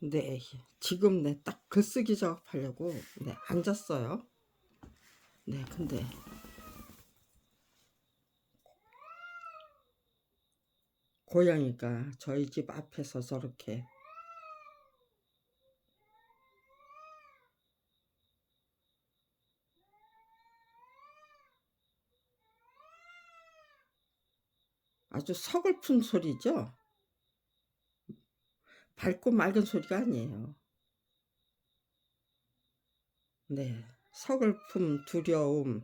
네, 지금 딱 글쓰기 작업하려고 앉았어요. 근데 고양이가 저희 집 앞에서 저렇게 아주 서글픈 소리죠. 밝고 맑은 소리가 아니에요. 서글픔, 두려움.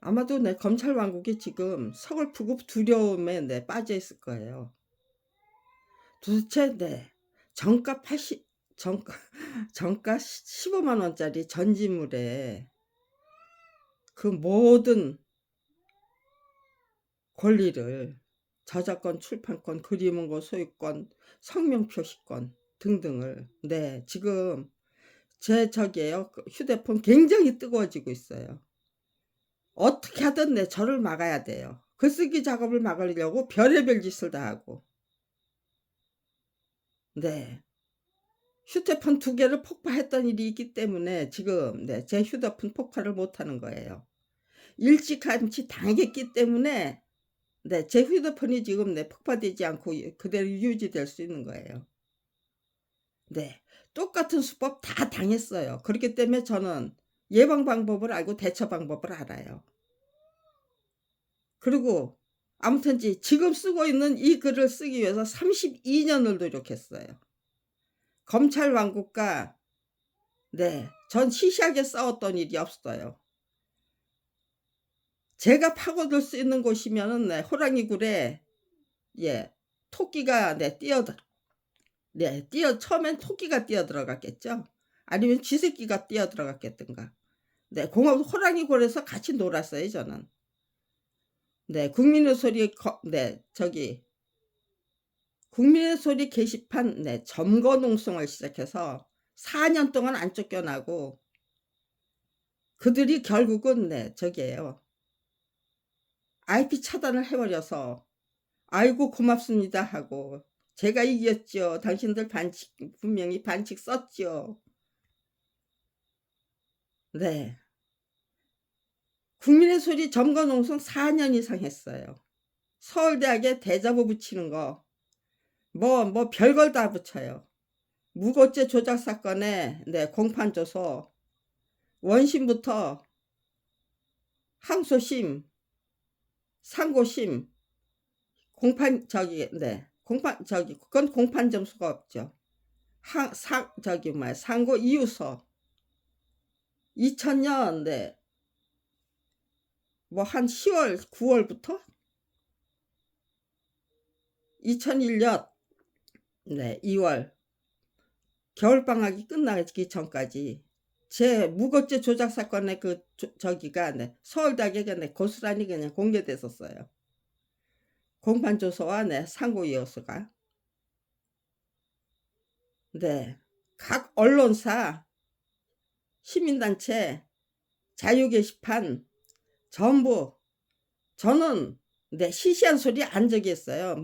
아마도 검찰 왕국이 지금 서글프고 두려움에 빠져 있을 거예요. 도대체 정가 80 정가 15만 원짜리 전지물에 그 모든 권리를 저작권, 출판권, 그림원고 소유권, 성명표시권 등등을 지금 제 휴대폰 굉장히 뜨거워지고 있어요. 어떻게 하든 저를 막아야 돼요. 글쓰기 작업을 막으려고 별의별 짓을 다 하고 휴대폰 2개를 폭파했던 일이 있기 때문에 지금 제 휴대폰 폭파를 못하는 거예요. 일찌감치 당했기 때문에 제 휴대폰이 지금 폭파되지 않고 그대로 유지될 수 있는 거예요. 똑같은 수법 다 당했어요. 그렇기 때문에 저는 예방 방법을 알고 대처 방법을 알아요. 그리고 아무튼지 지금 쓰고 있는 이 글을 쓰기 위해서 32년을 노력했어요. 검찰 왕국과 전 시시하게 싸웠던 일이 없어요. 제가 파고들 수 있는 곳이면은 호랑이 굴에 토끼가 처음엔 토끼가 뛰어들어갔겠죠. 아니면 쥐새끼가 뛰어들어갔겠든가. 호랑이 굴에서 같이 놀았어요, 저는. 국민의 소리 국민의 소리 게시판 점거 농성을 시작해서 4년 동안 안 쫓겨나고 그들이 결국은 IP 차단을 해버려서 아이고 고맙습니다 하고 제가 이겼죠. 당신들 분명히 반칙 썼죠. 국민의 소리 점거 농성 4년 이상 했어요. 서울대학에 대자보 붙이는 거 뭐 별걸 다 붙여요. 무고죄 조작 사건에 공판 줘서 원심부터 항소심, 상고심, 공판 그건 공판 점수가 없죠. 상고 이유서 2000년 한 10월 9월부터 2001년 2월 겨울방학이 끝나기 전까지 제 무고죄 조작 사건의 서울대학에 고스란히 그냥 공개됐었어요. 공판조서와 상고 이유서가. 각 언론사, 시민단체, 자유게시판 전부 저는 시시한 소리 안 적이 했어요.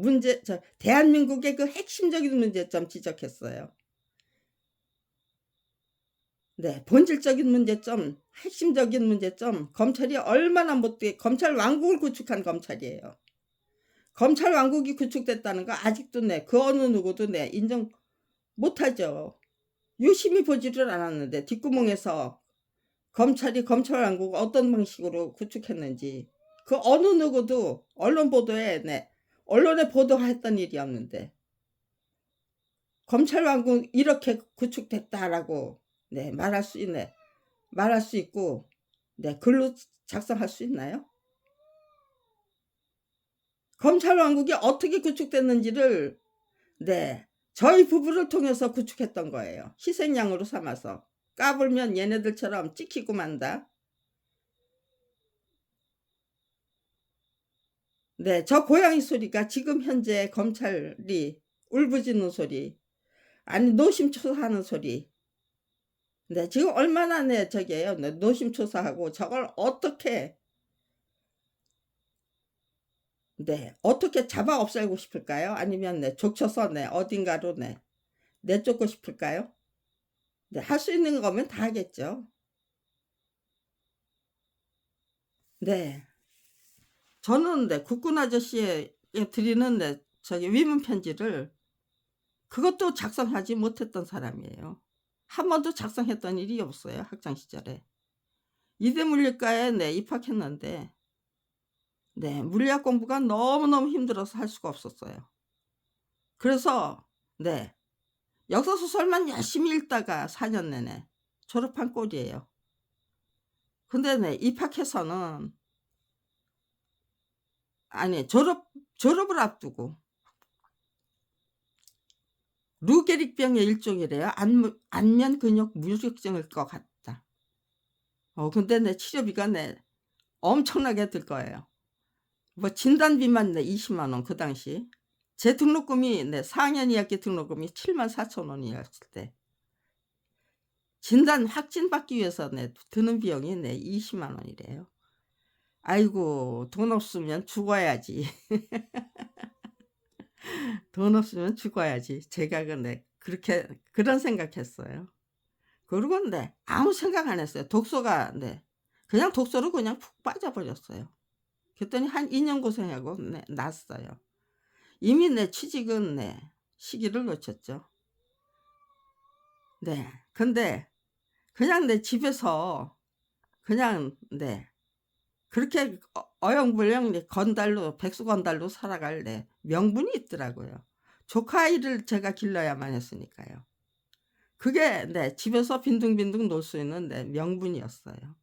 대한민국의 그 핵심적인 문제점 지적했어요. 본질적인 문제점, 핵심적인 문제점, 검찰이 얼마나 못되게 검찰 왕국을 구축한 검찰이에요. 검찰 왕국이 구축됐다는 거 아직도 그 어느 누구도 인정 못하죠. 유심히 보지를 않았는데 뒷구멍에서 검찰이 검찰 왕국을 어떤 방식으로 구축했는지 그 어느 누구도 언론 보도에 언론에 보도했던 일이 없는데 검찰 왕국 이렇게 구축됐다라고 말할 수 있고 글로 작성할 수 있나요? 검찰 왕국이 어떻게 구축됐는지를 저희 부부를 통해서 구축했던 거예요. 희생양으로 삼아서 까불면 얘네들처럼 찍히고 만다. 저 고양이 소리가 지금 현재 검찰이 울부짖는 소리, 아니 노심초사하는 소리. 지금 얼마나 노심초사하고 저걸 어떻게 네. 어떻게 잡아 없애고 싶을까요? 아니면 네 족쳐서 네 어딘가로 네 내쫓고 싶을까요? 네. 할 수 있는 거면 다 하겠죠. 네. 저는 네 국군 아저씨에 드리는 네 저기 위문 편지를 그것도 작성하지 못했던 사람이에요. 한 번도 작성했던 일이 없어요, 학창 시절에. 이대 물리과에 네 입학했는데 네 물리학 공부가 너무너무 힘들어서 할 수가 없었어요. 그래서 네 역사 소설만 열심히 읽다가 4년 내내 졸업한 꼴이에요. 근데 네 입학해서는 아니 졸업을 앞두고 루게릭병의 일종이래요. 안면 근육 무력증일 것 같다. 근데 내 치료비가 네 엄청나게 들 거예요. 뭐 진단비만 네 20만 원 그 당시. 제 등록금이 네 4학년 2학기 등록금이 74,000원이었을 때 진단 확진받기 위해서 네 드는 비용이 네 20만 원이래요. 아이고 돈 없으면 죽어야지. 돈 없으면 죽어야지. 제가 근데 그렇게 그런 생각했어요. 그러고 네 아무 생각 안 했어요. 독서가 네 그냥 독서로 그냥 푹 빠져버렸어요. 그랬더니 한 2년 고생하고 네 났어요. 이미 내 취직은 네 시기를 놓쳤죠. 네. 근데 그냥 내 집에서 그냥 네 그렇게 어영부영 네 건달로 백수건달로 살아갈 네 명분이 있더라고요. 조카 아이를 제가 길러야만 했으니까요. 그게 네 집에서 빈둥빈둥 놀 수 있는 네 명분이었어요.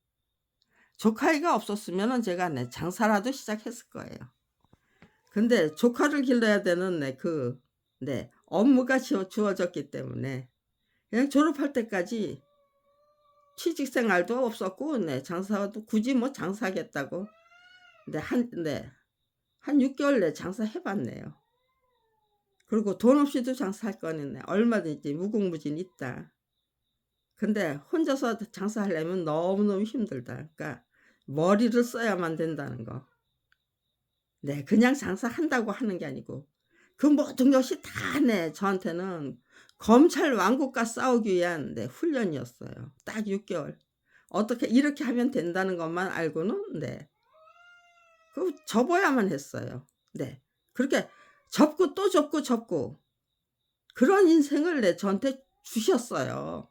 조카 아이가 없었으면은 제가 네 장사라도 시작했을 거예요. 근데 조카를 길러야 되는 네 업무가 주어졌기 때문에 그냥 졸업할 때까지 취직 생활도 없었고 네 장사도 굳이 뭐 장사하겠다고 한 6 개월 내 장사해 봤네요. 그리고 돈 없이도 장사할 거는 네 얼마든지 무궁무진 있다. 근데 혼자서 장사하려면 너무너무 힘들다. 그러니까 머리를 써야만 된다는 거. 네 그냥 장사한다고 하는 게 아니고 그 모든 것이 다 네 저한테는 검찰 왕국과 싸우기 위한 네 훈련이었어요. 딱 6 개월. 어떻게 이렇게 하면 된다는 것만 알고는 네 접어야만 했어요. 네. 그렇게 접고 또 접고 접고 그런 인생을 네 저한테 주셨어요.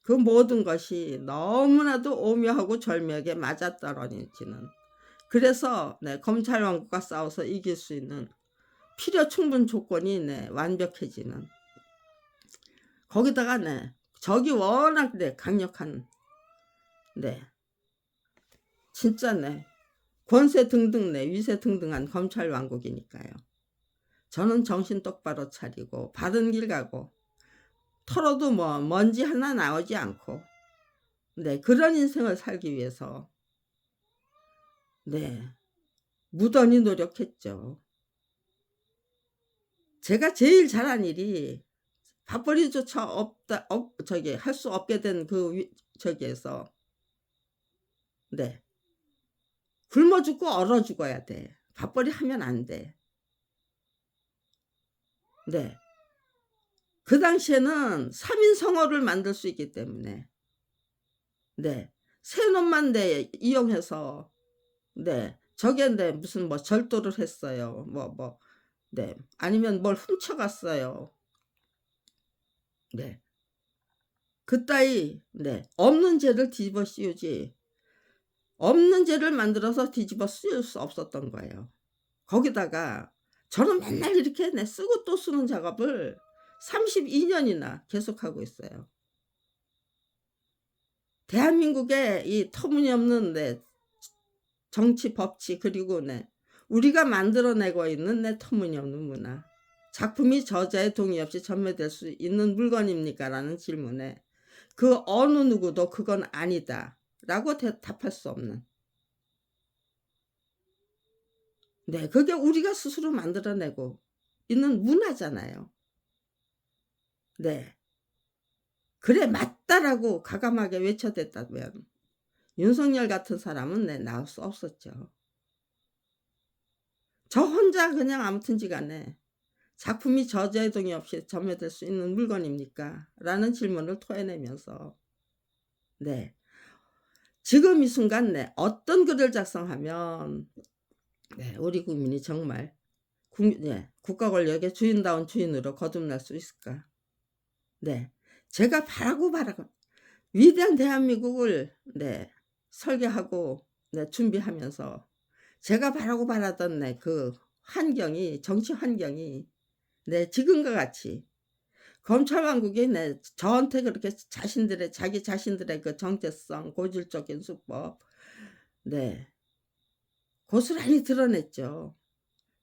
그 모든 것이 너무나도 오묘하고 절묘하게 맞아떨어지는 그래서 네 검찰 왕국과 싸워서 이길 수 있는 필요 충분 조건이 네 완벽해지는 거기다가 네 적이 워낙 네 강력한 네 진짜 네 권세 등등 네 위세 등등한 검찰 왕국이니까요. 저는 정신 똑바로 차리고 바른 길 가고 털어도 뭐 먼지 하나 나오지 않고 네 그런 인생을 살기 위해서 네 무던히 노력했죠. 제가 제일 잘한 일이 밥벌이조차 없다 저기 할 수 없게 된 저기에서 네 굶어 죽고 얼어 죽어야 돼. 밥벌이 하면 안 돼. 네. 그 당시에는 3인 성어를 만들 수 있기 때문에 네. 새 놈만 네 이용해서 네 저게 네 무슨 뭐 절도를 했어요. 네 아니면 뭘 훔쳐 갔어요. 네. 그따위 네 없는 죄를 뒤집어 씌우지 없는 죄를 만들어서 뒤집어 씌울 수 없었던 거예요. 거기다가 저는 맨날 이렇게 네 쓰고 또 쓰는 작업을 32 년이나 계속하고 있어요. 대한민국의 이 터무니없는 네 정치 법치 그리고 네 우리가 만들어내고 있는 네 터무니없는 문화. 작품이 저자의 동의 없이 전매될 수 있는 물건입니까?라는 질문에 그 어느 누구도 그건 아니다라고 답할 수 없는. 네, 그게 우리가 스스로 만들어내고 있는 문화잖아요. 네. 그래 맞다라고 과감하게 외쳐댔다면 윤석열 같은 사람은 네 나올 수 없었죠. 저 혼자 그냥 아무튼지간에 작품이 저제동이 없이 점유될 수 있는 물건입니까? 라는 질문을 토해내면서 네. 지금 이 순간 네. 어떤 글을 작성하면 네. 우리 국민이 정말 국가 권력의 주인다운 주인으로 거듭날 수 있을까? 네. 제가 바라고 위대한 대한민국을 네. 설계하고 네. 준비하면서 제가 바라던 네. 그 환경이 정치 환경이 네. 지금과 같이 검찰 왕국이 네. 저한테 그렇게 자기 자신들의 그 정체성, 고질적인 수법 네. 고스란히 드러냈죠.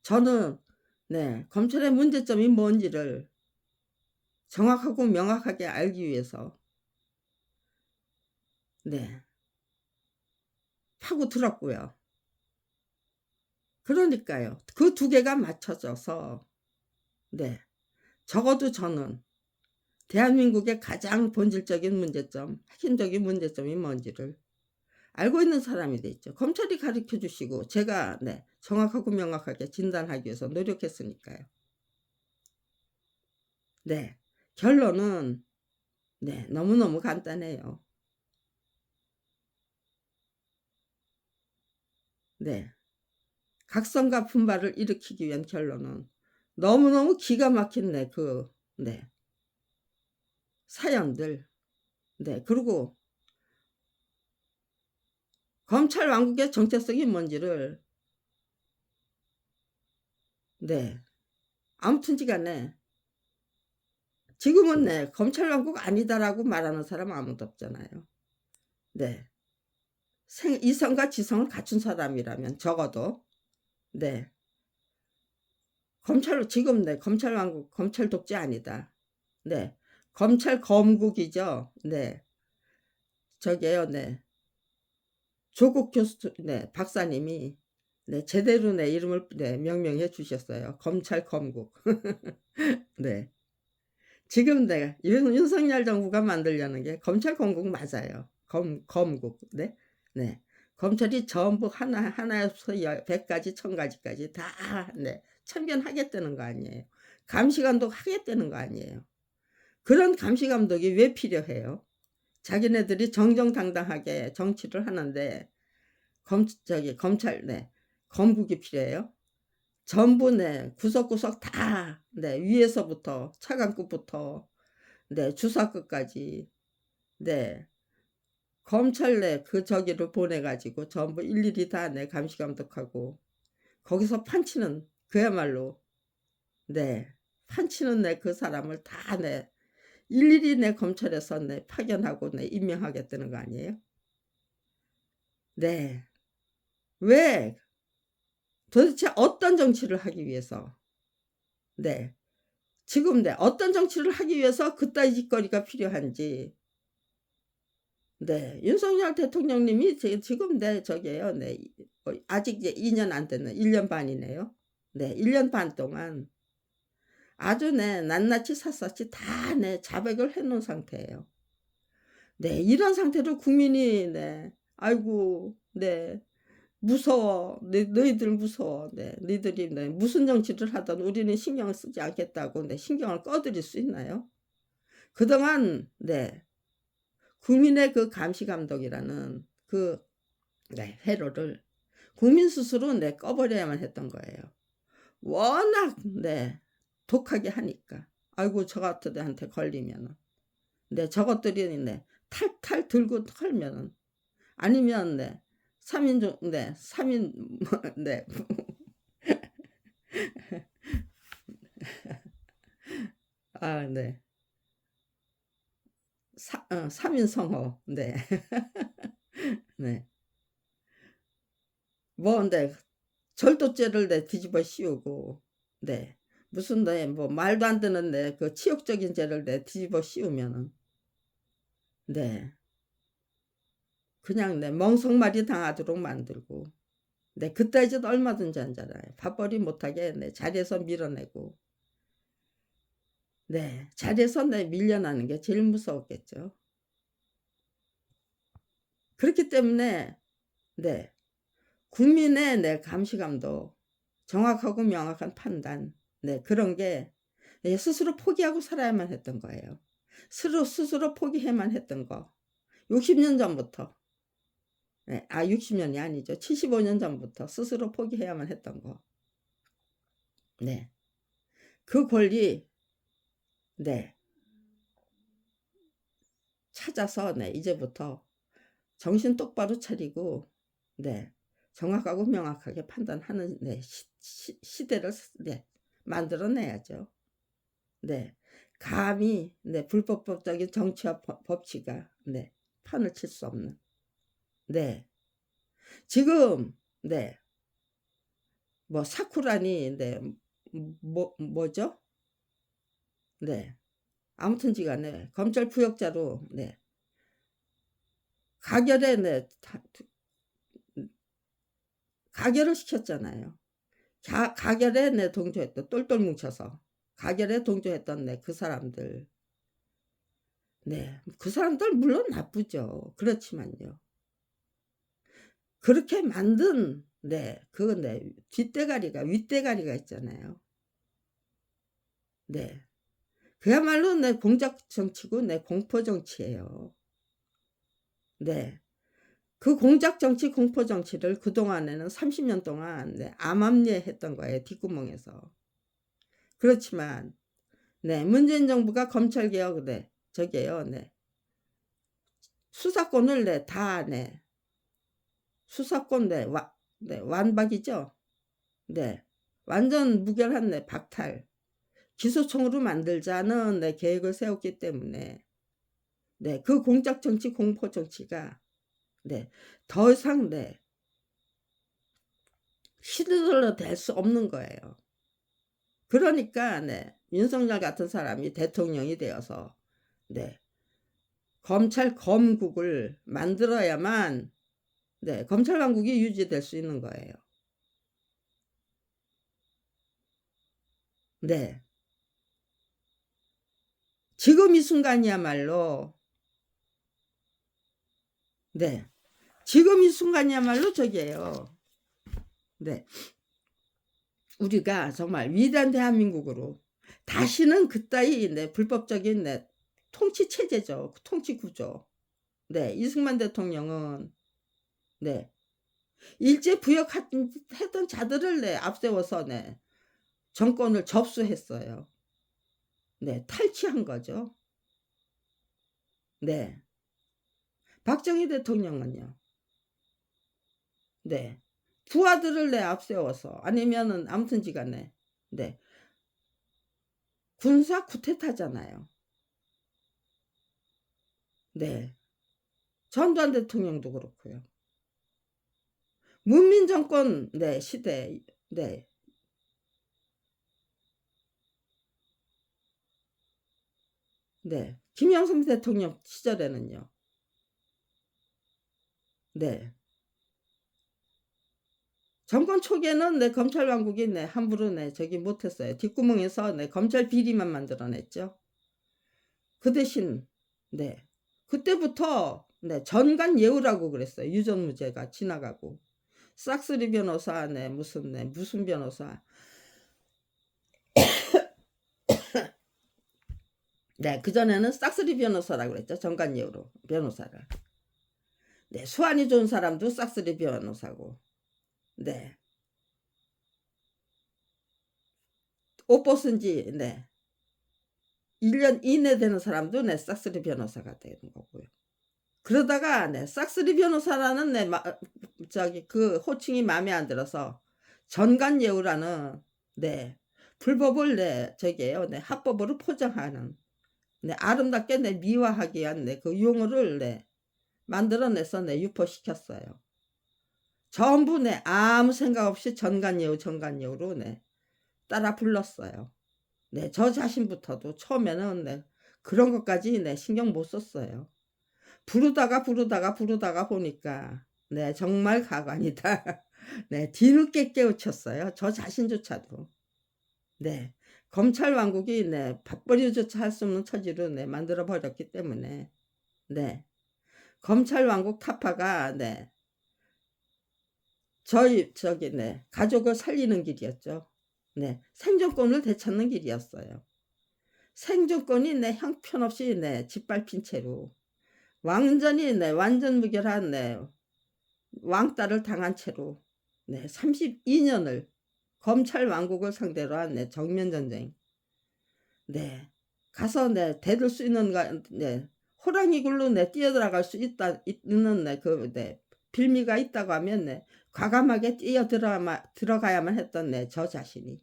저는 네. 검찰의 문제점이 뭔지를 정확하고 명확하게 알기 위해서 네. 파고들었고요. 그러니까요. 그 두 개가 맞춰져서 네. 적어도 저는 대한민국의 가장 본질적인 문제점, 핵심적인 문제점이 뭔지를 알고 있는 사람이 됐죠. 검찰이 가르쳐 주시고 제가 네. 정확하고 명확하게 진단하기 위해서 노력했으니까요. 네. 결론은 네. 너무너무 간단해요. 네. 각성과 분발을 일으키기 위한 결론은 너무너무 기가 막힌 네. 사연들 네. 그리고 검찰 왕국의 정체성이 뭔지를 네. 아무튼지간에 지금은 네. 검찰 왕국 아니다라고 말하는 사람 아무도 없잖아요. 네. 이성과 지성을 갖춘 사람이라면 적어도 네. 지금 네. 검찰 왕국, 검찰 독재 아니다. 네. 검찰 검국이죠. 네. 저게요. 네. 조국 교수 네. 박사님이 네. 제대로 네. 이름을 네. 명명해 주셨어요. 검찰 검국. 네. 지금 네. 윤석열 정부가 만들려는 게 검찰 검국 맞아요. 검국. 네. 네. 검찰이 전부 하나에서 100가지, 1000가지까지 다 네. 참견하겠다는 거 아니에요. 감시감독 하겠다는 거 아니에요. 그런 감시감독이 왜 필요해요? 자기네들이 정정당당하게 정치를 하는데 검찰 네. 검국이 필요해요. 전부 네. 구석구석 다 네. 위에서부터 차관급부터 네. 주사급까지 네. 검찰 내 저기를 보내 가지고 전부 일일이 다 네. 감시감독하고 거기서 판치는 그야말로 네. 판치는 네. 그 사람을 다 네. 일일이 내 검찰에서 네. 파견하고 네. 임명하겠다는 거 아니에요? 네. 왜 도대체 어떤 정치를 하기 위해서 네. 지금 네. 어떤 정치를 하기 위해서 그따위 짓거리가 필요한지 네. 윤석열 대통령님이 지금 네. 저게요. 네. 아직 이제 2년 안 됐네. 1년 반이네요. 네. 1년 반 동안 아주 네. 낱낱이 샅샅이 다 네. 자백을 해 놓은 상태예요. 네. 이런 상태로 국민이 네. "아이고 네. 무서워. 너희들 무서워. 네. 너희들이 네. 무슨 정치를 하든 우리는 신경을 쓰지 않겠다고 네. 신경을 꺼 드릴 수 있나요?" 그동안 네. 국민의 그 감시감독이라는 그 네. 회로를 국민 스스로 네. 꺼 버려야만 했던 거예요. 워낙 네. 독하게 하니까. 아이고 저 같은 데한테 걸리면은 네. 저것들이 네. 탈탈 들고 털면은 아니면 네. 3인조 네. 3인 네. 아 네. 3인성호. 네. 네. 뭐 네. 절도죄를 네. 뒤집어 씌우고 네. 무슨 네. 뭐 말도 안 되는 네. 그 치욕적인 죄를 네. 뒤집어 씌우면은 네. 그냥 네. 멍석말이 당하도록 만들고 네. 그따위 짓 얼마든지 하잖아요. 밥벌이 못하게 네. 자리에서 밀어내고 네. 자리에서 네. 밀려나는 게 제일 무서웠겠죠. 그렇기 때문에 네. 국민의 네. 감시감독 정확하고 명확한 판단, 네, 그런 게 네, 스스로 포기하고 살아야만 했던 거예요. 스스로 포기해만 했던 거. 60년 전부터. 네, 60년이 아니죠. 75년 전부터 스스로 포기해야만 했던 거. 네. 그 권리, 네. 찾아서, 네, 이제부터 정신 똑바로 차리고, 네. 정확하고 명확하게 판단하는, 네, 시대를, 네, 만들어내야죠. 네. 감히, 네, 불법적인 정치와 법치가, 네, 판을 칠 수 없는. 네. 지금, 네. 뭐, 사쿠라니, 네, 뭐죠? 네. 아무튼지간에 검찰 부역자로, 네. 가결에, 네, 가결을 시켰잖아요. 가결에, 네, 동조했던, 똘똘 뭉쳐서. 가결에 동조했던, 네, 그 사람들. 네. 그 사람들 물론 나쁘죠. 그렇지만요. 그렇게 만든, 네, 그건, 네, 윗대가리가 있잖아요. 네. 그야말로, 네, 공작 정치고, 네, 공포 정치예요. 네. 그 공작 정치, 공포 정치를 그동안에는 30년 동안, 네, 암암리했던 거예요. 뒷구멍에서. 그렇지만, 네, 문재인 정부가 검찰개혁, 네, 저게요, 네. 수사권을, 네, 다, 네. 수사권, 네, 네, 완박이죠. 네. 완전 무결한, 네, 박탈. 기소청으로 만들자는, 네, 계획을 세웠기 때문에, 네, 그 공작 정치, 공포 정치가, 네, 더 이상, 네, 시들러 댈 수 없는 거예요. 그러니까, 네, 윤석열 같은 사람이 대통령이 되어서, 네, 검찰 검국을 만들어야만, 네, 검찰 왕국이 유지될 수 있는 거예요. 네. 지금 이 순간이야말로, 네, 지금 이 순간이야말로 저기예요. 네, 우리가 정말 위대한 대한민국으로 다시는 그따위, 네, 불법적인, 네, 통치 체제죠. 통치 구조. 네, 이승만 대통령은, 네, 일제 부역했던 자들을, 네, 앞세워서, 네, 정권을 접수했어요. 네, 탈취한 거죠. 네. 박정희 대통령은요. 네. 부하들을, 네, 앞세워서, 아니면은 아무튼지간에, 네, 군사 쿠데타잖아요. 네. 전두환 대통령도 그렇고요. 문민정권, 네, 시대, 네. 네. 김영삼 대통령 시절에는요. 네. 정권 초기에는, 네, 검찰 왕국이, 네, 함부로, 네, 저기 못했어요. 뒷구멍에서, 네, 검찰 비리만 만들어냈죠. 그 대신, 네, 그때부터, 네, 전관 예우라고 그랬어요. 유전무죄가 지나가고. 싹쓸이 변호사, 네, 무슨 변호사. 네, 그전에는 싹쓸이 변호사라고 그랬죠. 전관 예우로 변호사를. 네, 수완이 좋은 사람도 싹쓸이 변호사고. 네. 옷 벗은 지, 네, 1년 이내 되는 사람도, 네, 싹쓸이 변호사가 되는 거고요. 그러다가, 네, 싹쓸이 변호사라는, 네, 저기 그 호칭이 마음에 안 들어서 전관예우라는, 네, 불법을, 네, 저기에요, 네, 합법으로 포장하는, 네, 아름답게, 네, 미화하기 위한, 네, 그 용어를, 네, 만들어내서, 네, 유포시켰어요. 전부, 네, 아무 생각 없이 전관예우로, 네, 따라 불렀어요. 네, 저 자신부터도 처음에는, 네, 그런 것까지, 네, 신경 못 썼어요. 부르다가 보니까, 네, 정말 가관이다. 네, 뒤늦게 깨우쳤어요. 저 자신조차도. 네, 검찰 왕국이, 네, 밥벌이조차 할 수 없는 처지로, 네, 만들어 버렸기 때문에, 네, 검찰 왕국 타파가, 네, 네, 가족을 살리는 길이었죠. 네, 생존권을 되찾는 길이었어요. 생존권이 네, 형편없이 네, 짓밟힌 채로 완전히 네, 완전 무결한 네, 왕따를 당한 채로 네, 32년을 검찰 왕국을 상대로 한 네, 정면 전쟁. 네, 가서 네, 대들 수 있는 네, 호랑이 굴로 네, 뛰어들어갈 수 있는 네, 네, 빌미가 있다고 하면 네, 과감하게 들어가야만 했던 네, 저 자신이.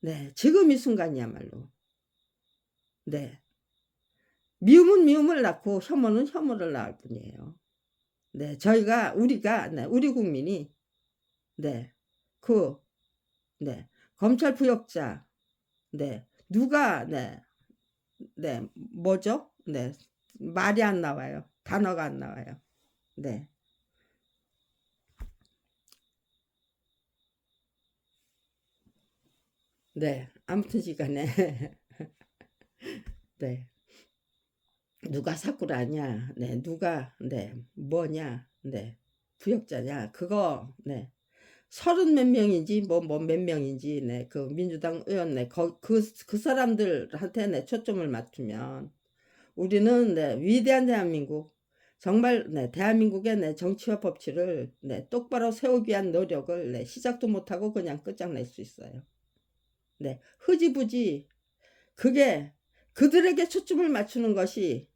네, 지금 이 순간이야말로. 네, 미움은 미움을 낳고 혐오는 혐오를 낳을 뿐이에요. 네, 우리가, 네, 우리 국민이, 네, 네, 검찰 부역자, 네, 누가, 네, 뭐죠? 네, 말이 안 나와요. 단어가 안 나와요. 네. 네, 아무튼 시간에, 네, 누가 사쿠라냐, 네, 네, 뭐냐, 네, 부역자냐, 그거, 네, 30 몇 명인지, 뭐 몇 명인지, 네, 그 민주당 의원, 네, 그 사람들한테 네, 초점을 맞추면, 우리는 네, 위대한 대한민국, 정말 네, 대한민국의 네, 정치와 법치를 네, 똑바로 세우기 위한 노력을 네, 시작도 못하고 그냥 끝장낼 수 있어요. 네, 흐지부지 그게 그들에게 초점을 맞추는 것이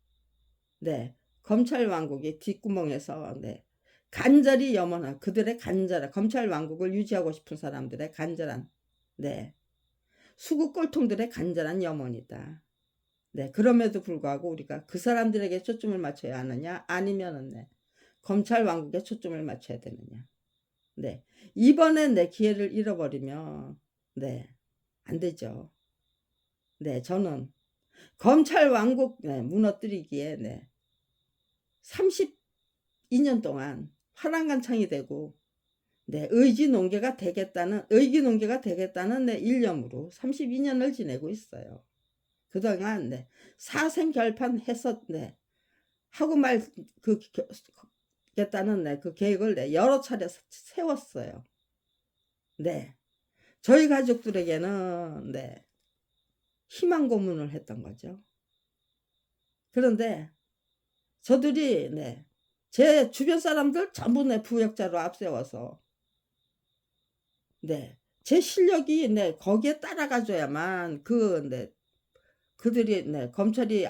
네, 검찰 왕국의 뒷구멍에서 네, 간절히 염원한 그들의 간절한 검찰 왕국을 유지하고 싶은 사람들의 간절한 네, 수구 꼴통들의 간절한 염원이다. 네, 그럼에도 불구하고 우리가 그 사람들에게 초점을 맞춰야 하느냐 아니면은 네, 검찰 왕국에 초점을 맞춰야 되느냐. 네, 이번엔 내 기회를 잃어버리면 네, 안 되죠. 네, 저는 검찰 왕국 네, 무너뜨리기에 네, 32년 동안 화랑간창이 되고 네, 의기농계가 되겠다는 네, 일념으로 32년을 지내고 있어요. 그동안 네, 사생결판해서 네, 하고 겠다는 네, 그 계획을 네, 여러 차례 세웠어요. 네, 저희 가족들에게는 네, 희망 고문을 했던 거죠. 그런데 저들이 네, 제 주변 사람들 전부 내 부역자로 앞세워서 네, 제 실력이 네, 거기에 따라가줘야만 네, 그들이 네, 검찰이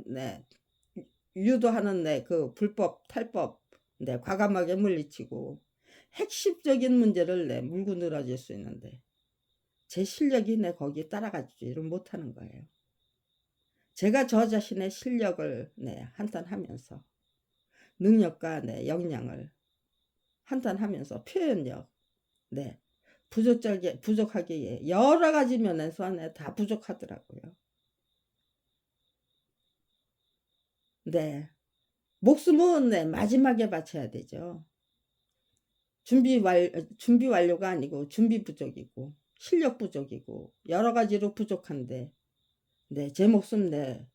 네, 유도하는 네, 그 불법 탈법 네, 과감하게 물리치고 핵심적인 문제를 네, 물고 늘어질 수 있는데 제 실력이 네, 거기에 따라가지를 못하는 거예요. 제가 저 자신의 실력을 네, 한탄하면서 능력과 네, 역량을 한탄하면서 표현력 네, 부족하기에 여러 가지 면에서 네, 다 부족하더라고요. 네, 목숨은 네, 마지막에 바쳐야 되죠. 준비 완료가 아니고 준비 부족이고 실력 부족이고 여러 가지로 부족한데 네, 제 목숨 네,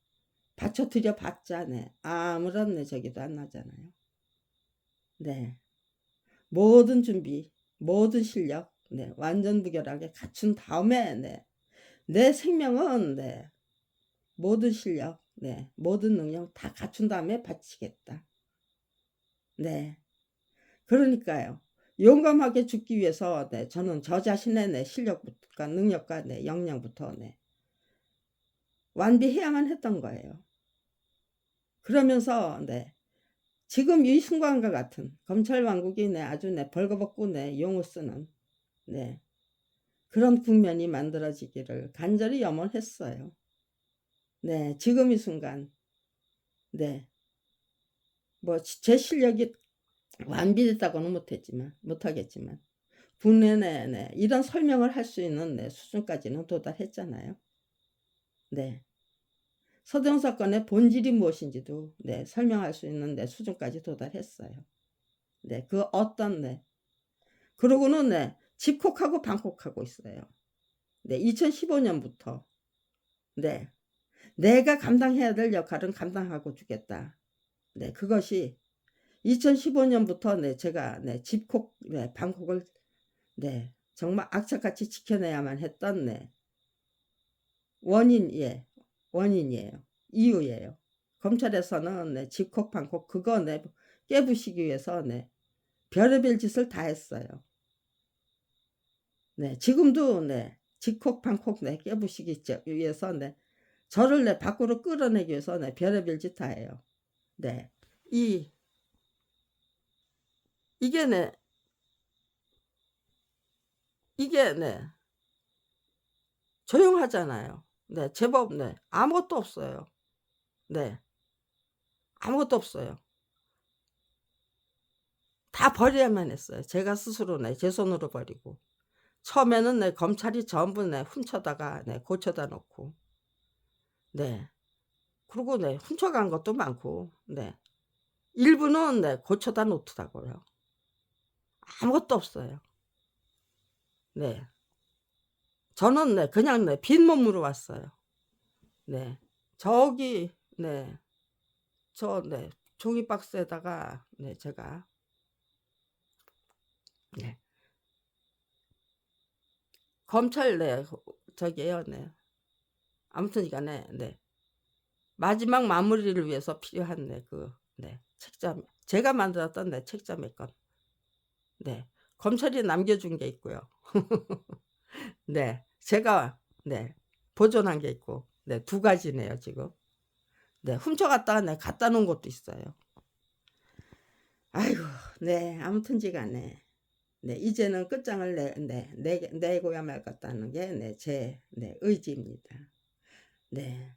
바쳐드려 봤자 네, 아무런 네, 저기도 안 나잖아요. 네, 모든 준비, 모든 실력 네, 완전 무결하게 갖춘 다음에 네, 내 생명은 네, 모든 실력 네, 모든 능력 다 갖춘 다음에 바치겠다. 네, 그러니까요. 용감하게 죽기 위해서 네, 저는 저 자신의 네, 실력과 능력과 네, 역량부터 네, 완비해야만 했던 거예요. 그러면서 네, 지금 이 순간과 같은 검찰 왕국이 네, 아주 네, 벌거벗고 네, 용을 쓰는 네, 그런 국면이 만들어지기를 간절히 염원했어요. 네, 지금 이 순간 네, 뭐 제 실력이 완비됐다고는 못하겠지만 국내내 네, 이런 설명을 할 수 있는 네, 수준까지는 도달했잖아요. 네, 서대원 사건의 본질이 무엇인지도 네, 설명할 수 있는 네, 수준까지 도달했어요. 네, 그 어떤 네, 그러고는 네, 집콕하고 방콕하고 있어요. 네, 2015년부터 네, 내가 감당해야 될 역할은 감당하고 주겠다. 네, 그것이 2015년부터 네, 제가 네, 집콕 네, 방콕을 네, 정말 악착같이 지켜내야만 했던 네, 원인이에요. 이유예요. 검찰에서는 네, 집콕 방콕 그거 네, 깨부시기 위해서 네, 별의별 짓을 다 했어요. 네, 지금도 네, 집콕 방콕 네, 깨부시기 위해서 네, 저를 네, 밖으로 끌어내기 위해서 네, 별의별 짓 다 해요. 네, 이게 네, 이게 네, 조용하잖아요. 네, 제법 네, 아무것도 없어요. 네, 아무것도 없어요. 다 버려야만 했어요. 제가 스스로 네, 제 손으로 버리고. 처음에는 네, 검찰이 전부 네, 훔쳐다가 네, 고쳐다 놓고. 네. 그리고 네, 훔쳐간 것도 많고. 네. 일부는 네, 고쳐다 놓더라고요. 아무것도 없어요. 네. 저는 네, 그냥 네, 빈몸으로 왔어요. 네. 저기 네. 네, 종이 박스에다가 네, 제가 네. 검찰 네, 저기요. 네. 아무튼 이간에 네. 마지막 마무리를 위해서 필요한 네, 네, 책자 제가 만들었던 네, 책자 몇 건. 네. 검찰이 남겨준 게 있고요. 네. 제가 네, 보존한 게 있고. 네, 두 가지네요, 지금. 네, 훔쳐갔다가 네, 갖다 놓은 것도 있어요. 아이고, 네, 아무튼지간에 네, 이제는 끝장을 내고야 말겠다는 게 네, 제 네, 의지입니다. 네.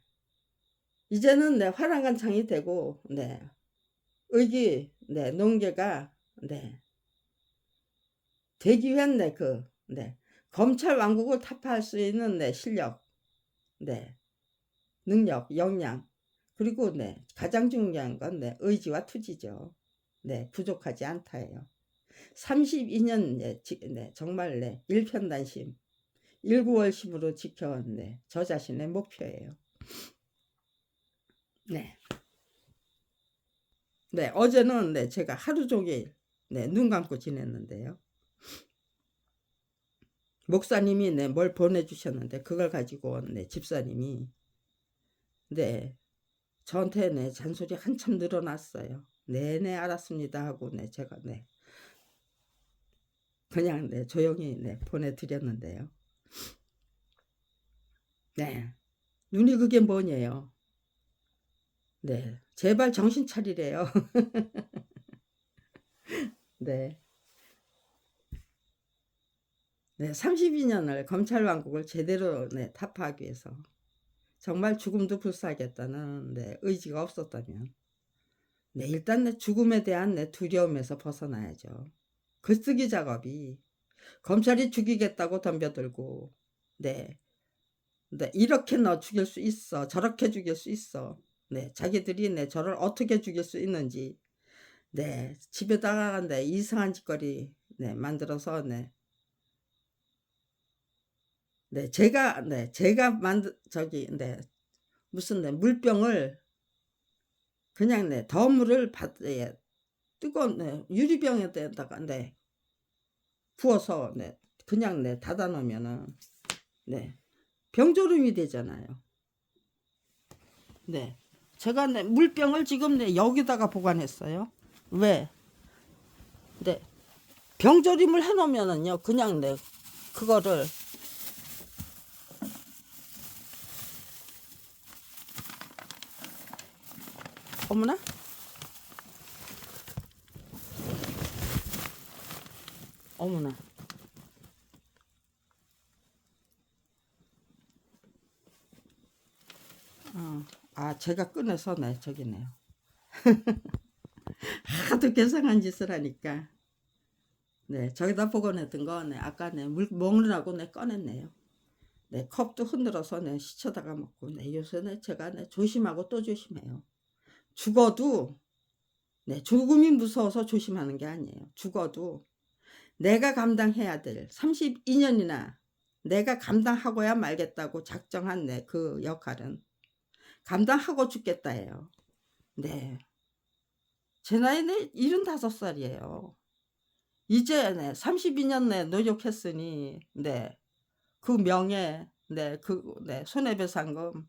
이제는 네, 화랑간창이 되고 네, 의기 네, 농계가 네, 되기 위한 네, 네, 검찰 왕국을 타파할 수 있는 네, 실력, 네, 능력, 역량, 그리고 네, 가장 중요한 건 네, 의지와 투지죠. 네, 부족하지 않다예요. 32년 네, 네, 정말 네, 일편단심, 일구월심으로 지켜온 네, 저 자신의 목표예요. 네. 네, 어제는 네, 제가 하루 종일 네, 눈 감고 지냈는데요. 목사님이 네, 뭘 보내주셨는데 그걸 가지고 네, 집사님이 네, 저한테 네, 잔소리 한참 늘어났어요. 네네 알았습니다 하고 네, 제가 네, 그냥 네, 조용히 네, 보내드렸는데요. 네, 눈이 그게 뭐냐요. 네, 제발 정신 차리래요. 네. 네, 32년을 검찰 왕국을 제대로 네, 타파하기 위해서 정말 죽음도 불사하겠다는 네, 의지가 없었다면 네, 일단 내 죽음에 대한 내 두려움에서 벗어나야죠. 글쓰기 작업이 검찰이 죽이겠다고 덤벼들고 네, 네, 이렇게 너 죽일 수 있어, 저렇게 죽일 수 있어. 네, 자기들이 네, 저를 어떻게 죽일 수 있는지 네, 집에다가 네, 이상한 짓거리 네, 만들어서 네, 네, 제가 네, 무슨 네, 물병을 그냥 네, 덤물을 예, 뜨거운 네, 유리병에다가 네, 부어서 네, 그냥 네, 닫아 놓으면은 네, 병조름이 되잖아요. 네, 제가 네, 물병을 지금 네, 여기다가 보관했어요. 왜? 네, 병조림을 해놓으면은요, 그냥 네, 그거를 어머나? 어머나. 제가 꺼내서 네, 저기네요. 하도 괴상한 짓을 하니까 네, 저기다 보관했던 거 네, 아까 네, 물 먹느라고 네, 꺼냈네요. 네, 컵도 흔들어서 네, 시쳐다가 먹고 네, 요새는 제가 네, 조심하고 또 조심해요. 죽어도 네, 죽음이 무서워서 조심하는 게 아니에요. 죽어도 내가 감당해야 될 32년이나 내가 감당하고야 말겠다고 작정한 그 역할은 감당하고 죽겠다예요. 네. 제 나이는 75살이에요. 이제 32년 노력했으니 그 명예 손해배상금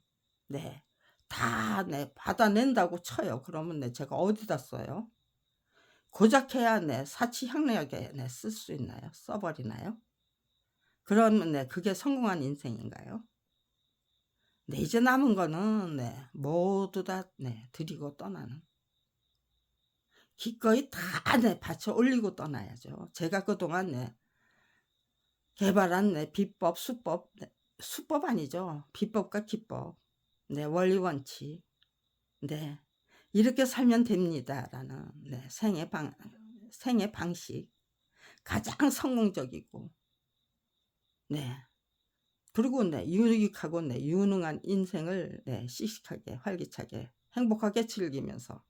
다 받아낸다고 쳐요. 그러면 제가 어디다 써요? 고작 해야 사치향락에 쓸 수 있나요? 써버리나요? 그러면 그게 성공한 인생인가요? 이제 남은 거는 모두 다 드리고 떠나는, 기꺼이 다 바쳐 올리고 떠나야죠. 제가 그동안 개발한 비법, 수법, 수법 아니죠. 비법과 기법, 원리 원칙, 이렇게 살면 됩니다라는 생애 방식, 가장 성공적이고 그리고 유익하고 유능한 인생을 씩씩하게 활기차게 행복하게 즐기면서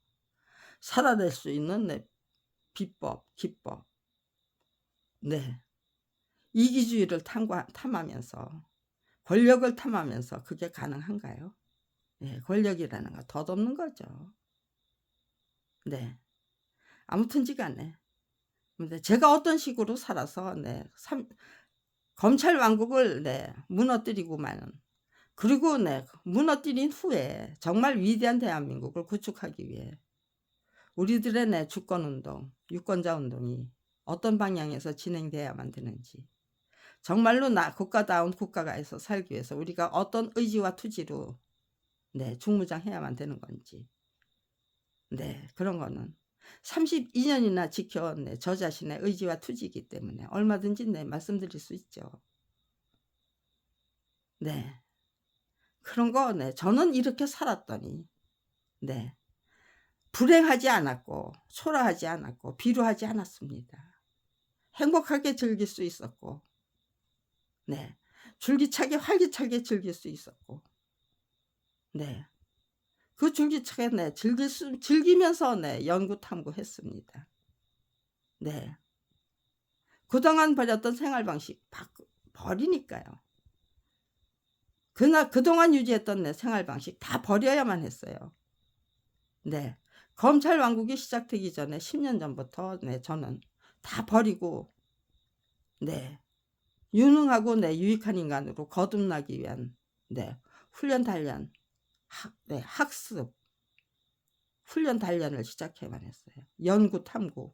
살아낼 수 있는 비법, 기법, 이기주의를 탐하면서, 권력을 탐하면서 그게 가능한가요? 권력이라는 거 덧없는 거죠. 아무튼지 간에 제가 어떤 식으로 살아서 검찰 왕국을 무너뜨리고만, 그리고 무너뜨린 후에 정말 위대한 대한민국을 구축하기 위해 우리들의 주권운동, 유권자운동이 어떤 방향에서 진행돼야만 되는지, 정말로 국가다운 국가가에서 살기 위해서 우리가 어떤 의지와 투지로 중무장해야만 되는 건지, 그런 거는 32년이나 지켜온 저 자신의 의지와 투지이기 때문에 얼마든지 말씀드릴 수 있죠. 그런 거 저는 이렇게 살았더니 불행하지 않았고 초라하지 않았고 비루하지 않았습니다. 행복하게 즐길 수 있었고 줄기차게 활기차게 즐길 수 있었고 그 줄기차게 즐기면서 연구 탐구했습니다. 그동안 버렸던 생활 방식 버리니까요. 그동안 유지했던 생활 방식 다 버려야만 했어요. 검찰 왕국이 시작되기 전에 10년 전부터 저는 다 버리고 유능하고 유익한 인간으로 거듭나기 위한 훈련 단련, 학습, 훈련 단련을 시작해만 했어요. 연구 탐구.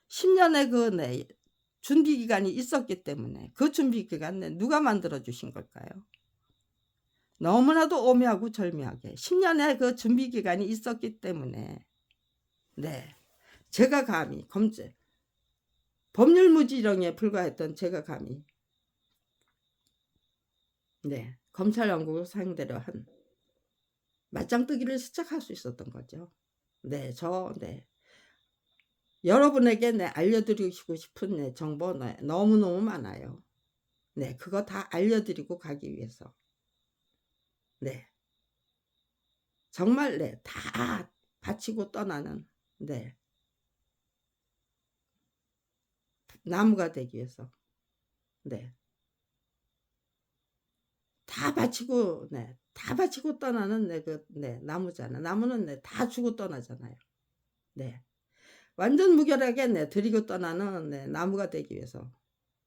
10년의 그 준비 기간이 있었기 때문에, 그 준비 기간 누가 만들어 주신 걸까요? 너무나도 오묘하고 절묘하게 10년의 그 준비 기간이 있었기 때문에 제가 감히 법률 무지령에 불과했던 제가 감히 검찰 왕국을 상대로 한 맞짱뜨기를 시작할 수 있었던 거죠. 여러분에게 알려드리고 싶은 정보 너무너무 많아요. 그거 다 알려드리고 가기 위해서 정말 다 바치고 떠나는 나무가 되기 위해서 다 바치고 떠나는 나무잖아. 나무는 다 주고 떠나잖아요. 완전 무결하게 드리고 떠나는 나무가 되기 위해서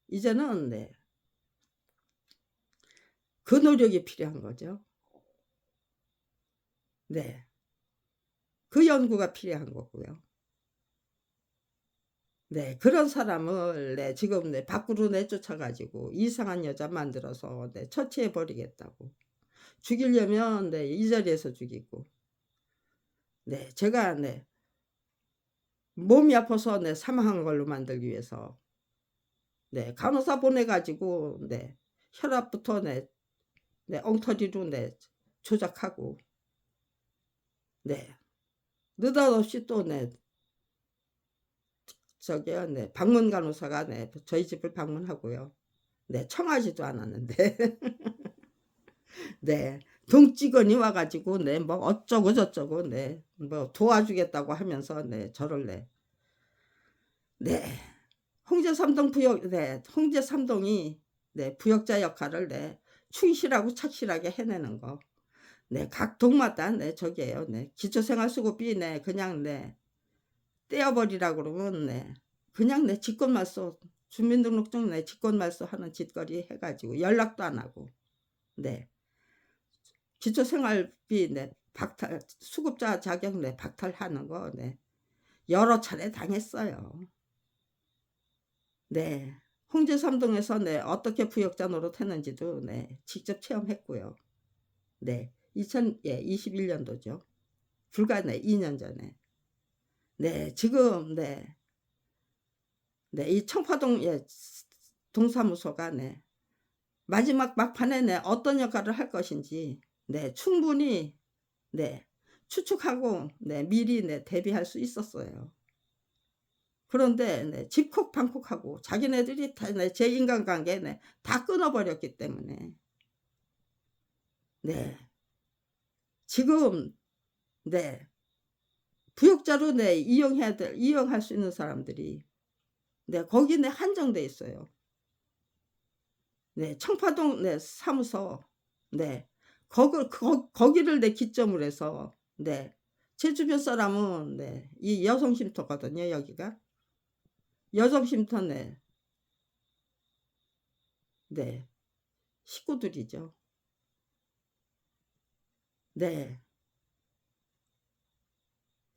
이제는 그 노력이 필요한 거죠. 그 연구가 필요한 거고요. 그런 사람을 지금 밖으로 내쫓아가지고 이상한 여자 만들어서 처치해 버리겠다고, 죽이려면 이 자리에서 죽이고, 제가 몸이 아파서 사망한 걸로 만들기 위해서 간호사 보내가지고 혈압부터 엉터리로 조작하고 느닷없이 또 저기요 방문 간호사가 저희 집을 방문하고요. 청하지도 않았는데 동직원이 와가지고 뭐 어쩌고 저쩌고 뭐 도와주겠다고 하면서 저를 홍제 삼동 홍제 삼동이 부역자 역할을 충실하고 착실하게 해내는 거, 네, 각 동마다 네, 저기예요. 네. 기초생활수급비 네, 그냥 네, 떼어버리라 그러면 네, 그냥 네, 직권말소 주민등록증 네, 직권말소 하는 짓거리 해가지고 연락도 안 하고 네, 기초생활비 네, 박탈 수급자 자격 네, 박탈하는 거 네, 여러 차례 당했어요. 네. 홍제3동에서 네, 어떻게 부역자 노릇했는지도 네, 직접 체험했고요. 네. 2021년도죠. 불과 네, 2년 전에. 네, 지금 네. 네, 이 청파동 예, 동사무소가 네, 마지막 막판에 네, 어떤 역할을 할 것인지 네, 충분히 네, 추측하고 네, 미리 네, 대비할 수 있었어요. 그런데 네, 집콕방콕하고 자기네들이 다 네, 제 인간관계 네, 다 끊어버렸기 때문에 네, 지금 네, 부역자로 네, 이용할 수 있는 사람들이 네, 거기 네, 한정돼 있어요. 네, 청파동 네, 사무소 네, 거기를 내 기점으로 해서 네, 제 주변 사람은 네, 이 여성쉼터거든요. 여기가 여성쉼터 네, 네, 식구들이죠. 네,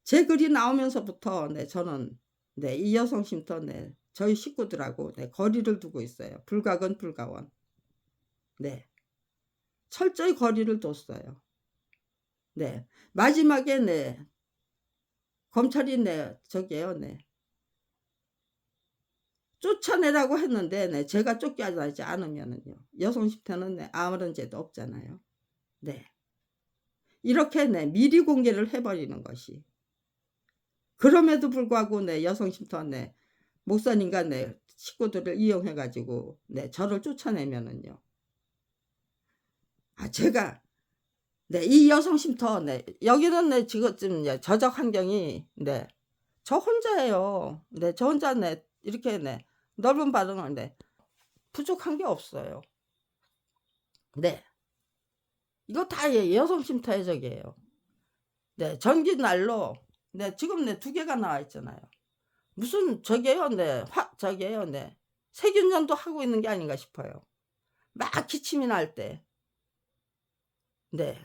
제 글이 나오면서부터 네, 저는 네, 이 여성쉼터 네, 저희 식구들하고 네, 거리를 두고 있어요. 불가근 불가원. 네, 철저히 거리를 뒀어요. 네, 마지막에 네, 검찰이 네, 저기요 네, 쫓아내라고 했는데 네, 제가 쫓겨나지 않으면은요, 여성심태는 네, 아무런 죄도 없잖아요. 네, 이렇게 네, 미리 공개를 해버리는 것이. 그럼에도 불구하고 네, 여성심터 네, 목사님과 네, 식구들을 이용해가지고 네, 저를 쫓아내면은요, 아 제가 네, 이 여성심터 네, 여기는 네, 지금 저적 환경이 네, 저 혼자예요. 네, 저 혼자 네, 이렇게 네, 넓은 발응을 네, 부족한 게 없어요. 네. 이거 다 여성심터 적이에요. 네, 전기난로. 네, 지금 네, 2개가 나와 있잖아요. 무슨 저게요, 네, 저게요, 네. 세균전도 하고 있는 게 아닌가 싶어요. 막 기침이 날 때. 네.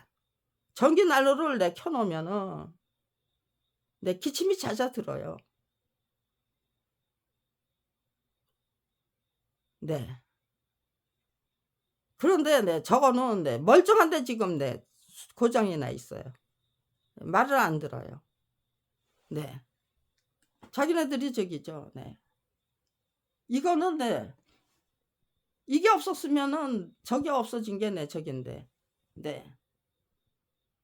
전기난로를 네, 켜놓으면은, 네, 기침이 잦아들어요. 네. 그런데 네, 저거는 네, 멀쩡한데 지금 네, 고장이 나 있어요. 말을 안 들어요. 네. 자기네들이 저기죠. 네. 이거는 네. 이게 없었으면은 저게 없어진 게 네, 저긴데. 네.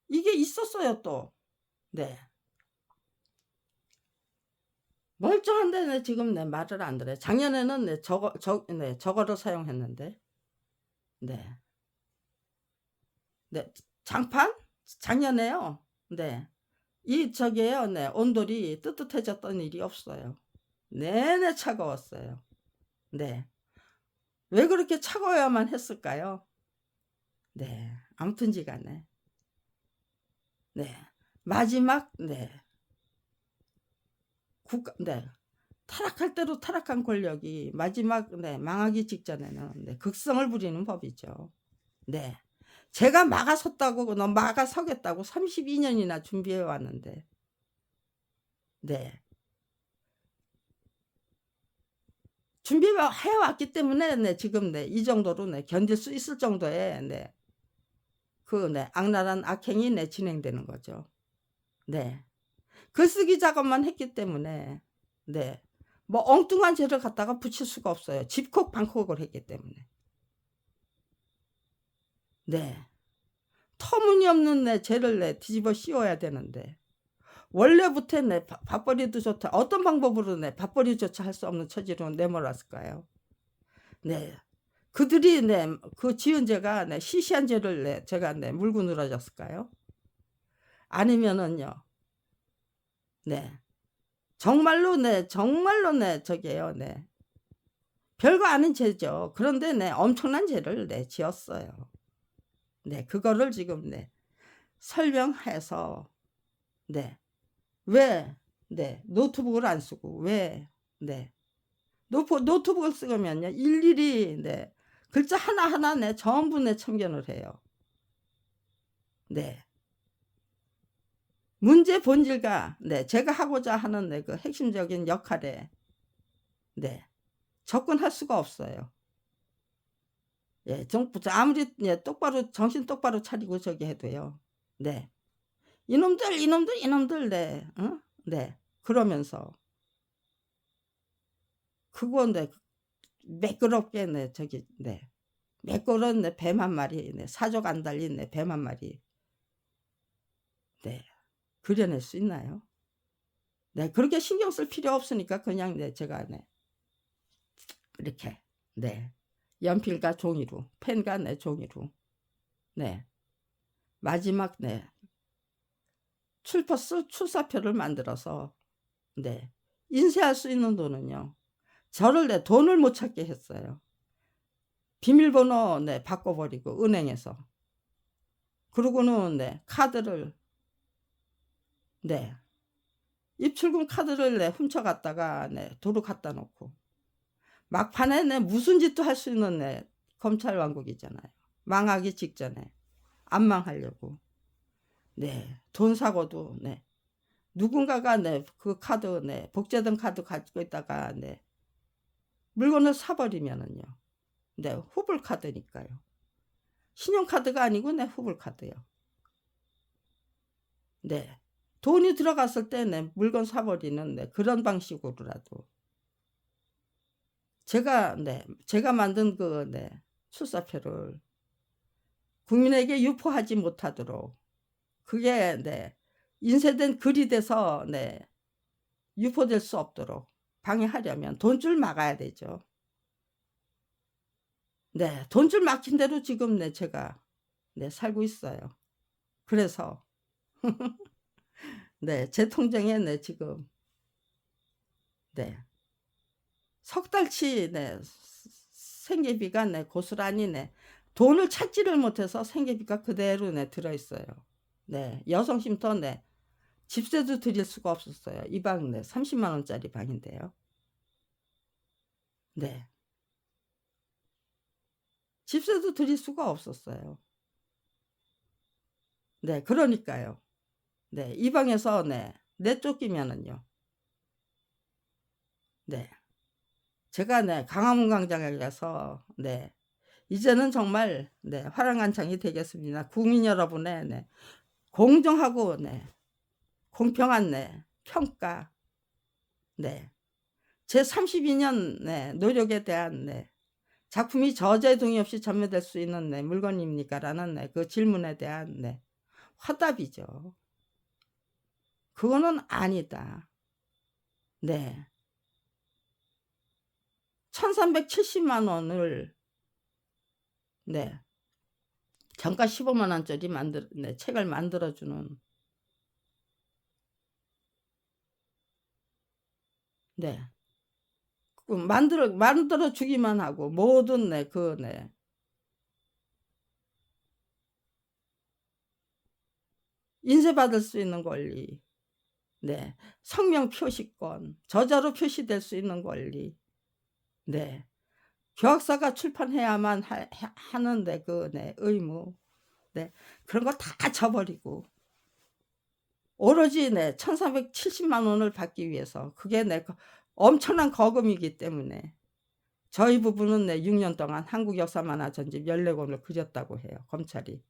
이게 있었어요, 또. 네. 멀쩡한데 네, 지금 네, 말을 안 들어요. 작년에는 네, 저거를 사용했는데. 네. 네. 장판? 작년에요. 네. 이 저게요. 네. 온돌이 뜨뜻해졌던 일이 없어요. 내내 차가웠어요. 네. 왜 그렇게 차가워야만 했을까요? 네. 아무튼지간에. 네. 마지막 네. 네. 타락할 대로 타락한 권력이 마지막 네, 망하기 직전에는 네, 극성을 부리는 법이죠. 네. 제가 막아섰다고 막아서겠다고 32년이나 준비해 왔는데. 네. 준비해 왔기 때문에 네, 지금 네, 이 정도로 네, 견딜 수 있을 정도의 네, 그 네, 악랄한 악행이 네, 진행되는 거죠. 네. 글쓰기 작업만 했기 때문에 네. 뭐 엉뚱한 죄를 갖다가 붙일 수가 없어요. 집콕 방콕을 했기 때문에. 네. 터무니없는 내 죄를 내 뒤집어 씌워야 되는데 원래부터 내 밥벌이도 좋다. 어떤 방법으로 내 밥벌이조차 할 수 없는 처지로 내몰았을까요? 네. 그들이 내 그 지은 죄가 내 시시한 죄를 내 제가 내 물고 늘어졌을까요? 아니면은요. 네. 정말로 내 저게요. 네. 별거 아닌 죄죠. 그런데 내 엄청난 죄를 내 지었어요. 네. 그거를 지금 네. 설명해서 네. 왜 노트북을 안 쓰고 왜 노트북을 쓰면요 일일이 글자 하나하나 전부 참견을 해요. 문제 본질과 제가 하고자 하는 그 핵심적인 역할에 접근할 수가 없어요. 아무리 정신 똑바로 차리고 저기 해도요. 이놈들 그러면서 그거 매끄럽게 매끄러운 뱀 한 마리 사족 안 달린 뱀 한 마리 그려낼 수 있나요? 그렇게 신경 쓸 필요 없으니까 그냥 제가 이렇게 연필과 종이로 펜과 종이로 마지막 출사표를 만들어서 인쇄할 수 있는 돈은요. 저를 돈을 못 찾게 했어요. 비밀번호 바꿔버리고 은행에서. 그러고는 카드를 입출금 카드를 훔쳐갔다가 도로 갖다 놓고 막판에 무슨 짓도 할 수 있는 검찰 왕국이잖아요. 망하기 직전에 안 망하려고 돈 사고도 누군가가 그 카드 복제된 카드 가지고 있다가 물건을 사버리면은요 후불 카드니까요. 신용카드가 아니고 후불 카드요. 돈이 들어갔을 때 물건 사버리는 그런 방식으로라도 제가 만든 그 출사표를 국민에게 유포하지 못하도록 그게 인쇄된 글이 돼서 유포될 수 없도록 방해하려면 돈줄 막아야 되죠. 돈줄 막힌 대로 지금 제가 살고 있어요. 그래서 제 통장에 지금 석 달치 생계비가 고스란히 돈을 찾지를 못해서 생계비가 그대로 들어있어요. 여성쉼터 집세도 드릴 수가 없었어요. 이 방 30만 원짜리 방인데요. 집세도 드릴 수가 없었어요. 그러니까요. 이 방에서 내쫓기면은요. 제가 강화문 광장에 가서 이제는 정말 화랑간창이 되겠습니다. 국민 여러분의 공정하고 공평한 평가 제 32년 노력에 대한 작품이 저자의 동의 없이 전매될 수 있는 물건입니까? 라는 그 질문에 대한 화답이죠. 그거는 아니다. 1370만 원을 정가 15만 원짜리 책을 만들어주는 만들어 주기만 하고 모든 인쇄받을 수 있는 권리 성명 표시권 저자로 표시될 수 있는 권리 교학사가 출판해야만 하는데 그 의무 그런 거 다 져버리고 오로지 1370만 원을 받기 위해서 그게 엄청난 거금이기 때문에 저희 부부는 6년 동안 한국 역사 만화 전집 14권을 그렸다고 해요. 검찰이.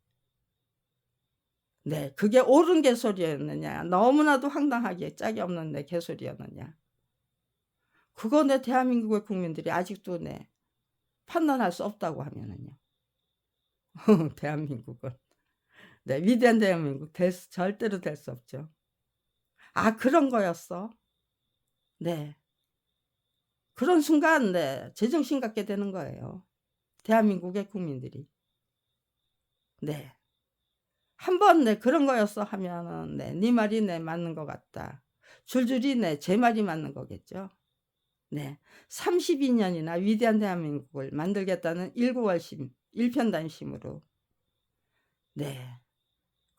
그게 옳은 개소리였느냐 너무나도 황당하게 짝이 없는 개소리였느냐 그거 대한민국의 국민들이 아직도 판단할 수 없다고 하면은요. 대한민국은 위대한 대한민국 절대로 될 수 없죠. 아 그런 거였어. 그런 순간 제정신 갖게 되는 거예요. 대한민국의 국민들이. 한번 그런 거였어 하면은 네 말이 맞는 것 같다. 줄줄이 제 말이 맞는 거겠죠. 32년이나 위대한 대한민국을 만들겠다는 일구월심, 일편단심으로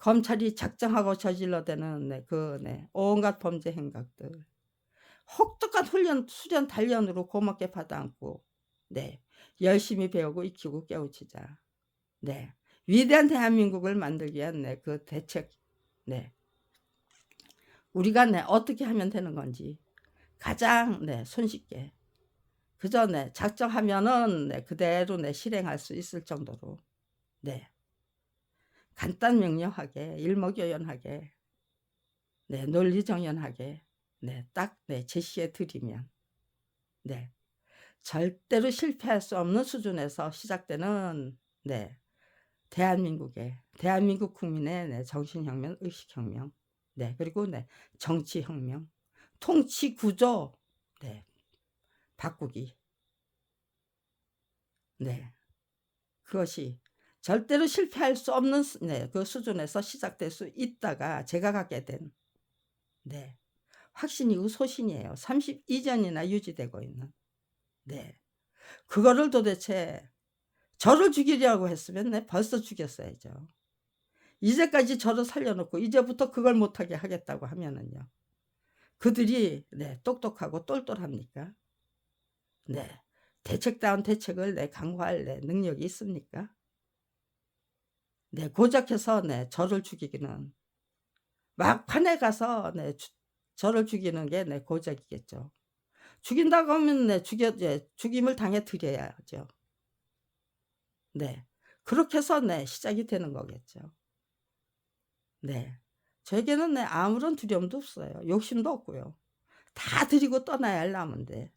검찰이 작정하고 저질러대는 온갖 범죄 행각들 혹독한 훈련, 수련, 단련으로 고맙게 받아안고 열심히 배우고 익히고 깨우치자. 위대한 대한민국을 만들기 위한 그 대책 우리가 어떻게 하면 되는 건지 가장 손쉽게 그저 작정하면은 그대로 그대로 수 있을 정도로 간단 명료하게 일목요연하게 논리정연하게 딱 제시해 드리면 절대로 실패할 수 없는 수준에서 시작되는 대한민국 국민의 정신혁명, 의식혁명 그리고 정치혁명, 통치구조 바꾸기 그것이 절대로 실패할 수 없는 그 수준에서 시작될 수 있다가 제가 갖게 된 확신이고 소신이에요. 32년이나 유지되고 있는 그거를 도대체 저를 죽이려고 했으면 벌써 죽였어야죠. 이제까지 저를 살려놓고 이제부터 그걸 못하게 하겠다고 하면은요 그들이 똑똑하고 똘똘합니까? 대책다운 대책을 강구할 능력이 있습니까? 고작해서 저를 죽이기는 막판에 가서 저를 죽이는 게 고작이겠죠. 죽인다고 하면 죽임을 당해 드려야죠. 그렇게 해서 시작이 되는 거겠죠. 저에게는 아무런 두려움도 없어요. 욕심도 없고요. 다 드리고 떠나야 할 나무인데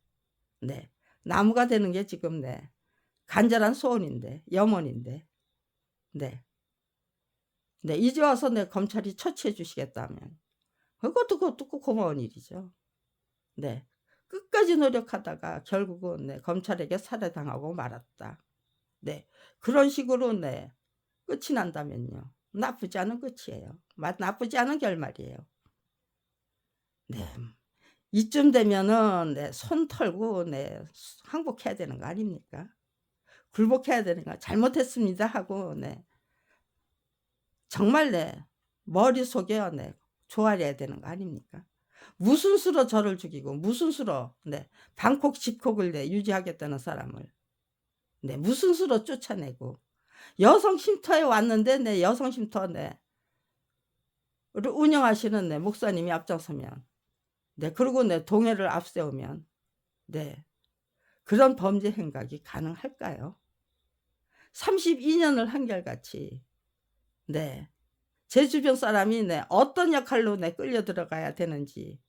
나무가 되는 게 지금 간절한 소원인데 염원인데 이제 와서 검찰이 처치해 주시겠다면 그것도 고마운 일이죠. 끝까지 노력하다가 결국은 검찰에게 살해당하고 말았다. 그런 식으로 끝이 난다면요 나쁘지 않은 끝이에요. 나쁘지 않은 결말이에요. 이쯤 되면은 손 털고 항복해야 되는 거 아닙니까? 굴복해야 되는 거 잘못했습니다 하고 정말 머릿속에 조아려야 되는 거 아닙니까? 무슨 수로 저를 죽이고 무슨 수로 방콕 집콕을 유지하겠다는 사람을 무슨 수로 쫓아내고 여성 쉼터에 왔는데 여성 쉼터를 운영하시는 목사님이 앞장서면 그리고 동해를 앞세우면 그런 범죄 행각이 가능할까요? 32년을 한결같이 제 주변 사람이 어떤 역할로 끌려 들어가야 되는지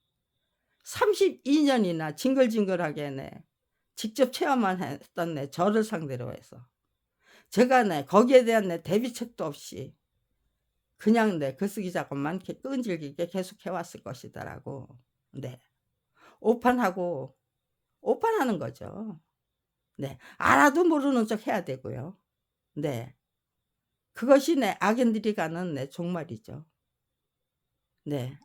32년이나 징글징글하게 직접 체험만 했던 저를 상대로 해서 제가 거기에 대한 대비책도 없이 그냥 그 쓰기 작업만 끈질기게 계속해 왔을 것이다라고 오판하는 거죠. 알아도 모르는 척 해야 되고요. 그것이 악인들이 가는 종말이죠.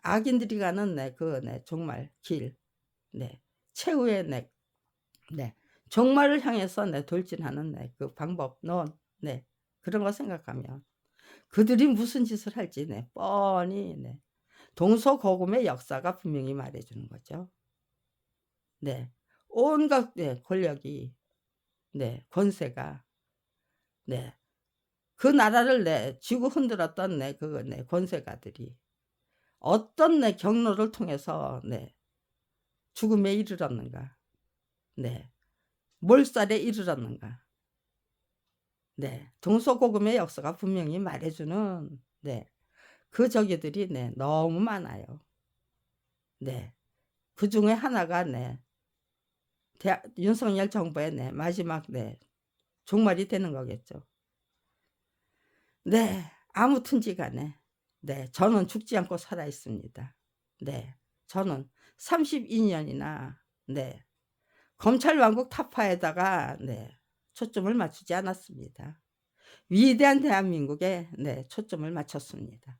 악인들이 가는 그 종말 길 최후의 종말을 향해서 돌진하는 그 방법 그런 거 생각하면 그들이 무슨 짓을 할지 뻔히 동서고금의 역사가 분명히 말해주는 거죠. 온갖 권력이 권세가 그 나라를 쥐고 흔들었던 그 권세가들이 어떤 경로를 통해서 죽음에 이르렀는가 몰살에 이르렀는가 동서고금의 역사가 분명히 말해주는 그 저기들이 너무 많아요. 그 중에 하나가 윤석열 정부의 마지막 종말이 되는 거겠죠. 아무튼지 간에 저는 죽지 않고 살아 있습니다. 저는 32년이나 검찰 왕국 타파에다가 초점을 맞추지 않았습니다. 위대한 대한민국에 초점을 맞췄습니다.